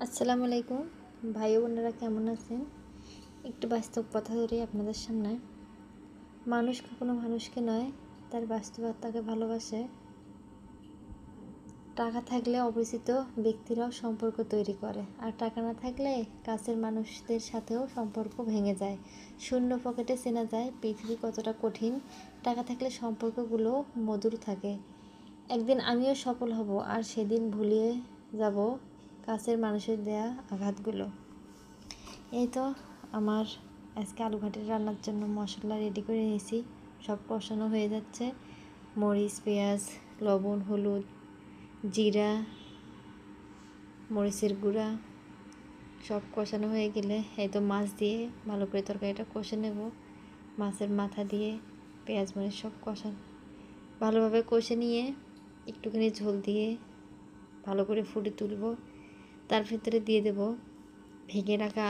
আসসালামু আলাইকুম ভাই বোনেরা, কেমন আছেন? একটু বাস্তব কথা ধরে আপনাদের সামনে। মানুষ কখনো মানুষকে নয়, তার বাস্তবতাকে ভালোবাসে। টাকা থাকলে অপরিচিত ব্যক্তিরাও সম্পর্ক তৈরি করে, আর টাকা না থাকলে কাছের মানুষদের সাথেও সম্পর্ক ভেঙে যায়। শূন্য পকেটে চেনা যায় পৃথিবী কতটা কঠিন। টাকা থাকলে সম্পর্কগুলো মধুর থাকে। একদিন আমিও সফল হব, আর সেদিন ভুলিয়ে যাব কাছের মানুষের দেয়া আঘাতগুলো। এই তো আমার আজকে আলু ঘাটের রান্নার জন্য মশলা রেডি করে নিয়েছি। সব কষানো হয়ে যাচ্ছে। মরিচ, পেঁয়াজ, লবণ, হলুদ, জিরা, মরিচের গুঁড়া সব কষানো হয়ে গেলে এই তো মাছ দিয়ে ভালো করে তরকারিটা কষে নেব। মাছের মাথা দিয়ে পেঁয়াজ মরিচ সব ভালোভাবে কষে নিয়ে একটুখানি ঝোল দিয়ে ভালো করে ফুটে তুলব। তার ভিতরে দিয়ে দেব ভেঙে রাখা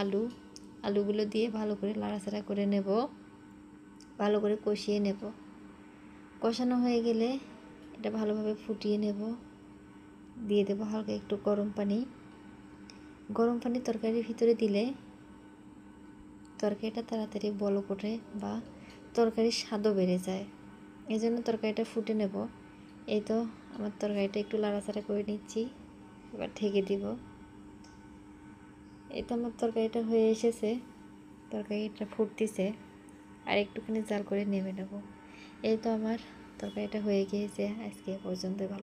আলুগুলো দিয়ে ভালো করে নাড়াচাড়া করে নেব, ভালো করে কষিয়ে নেব। কষানো হয়ে গেলে এটা ভালোভাবে ফুটিয়ে নেব। দিয়ে দেব হালকা একটু গরম পানি। তরকারির ভিতরে দিলে তরকারিটা তাড়াতাড়ি বলক ওঠে বা তরকারির স্বাদও বেড়ে যায়। এই জন্য তরকারিটা ফুটে নেব। এই তো আমার তরকারিটা একটু নাড়াচাড়া করে নিচ্ছি, এবার ঢেকে দিব। এই তো আমার তরকারিটা হয়ে এসেছে, তরকারিটা ফুটতেছে, আর একটুখানি জাল করে নেমে নেব। এই তো আমার তরকারিটা হয়ে গিয়েছে। আজকে পর্যন্ত ভালো।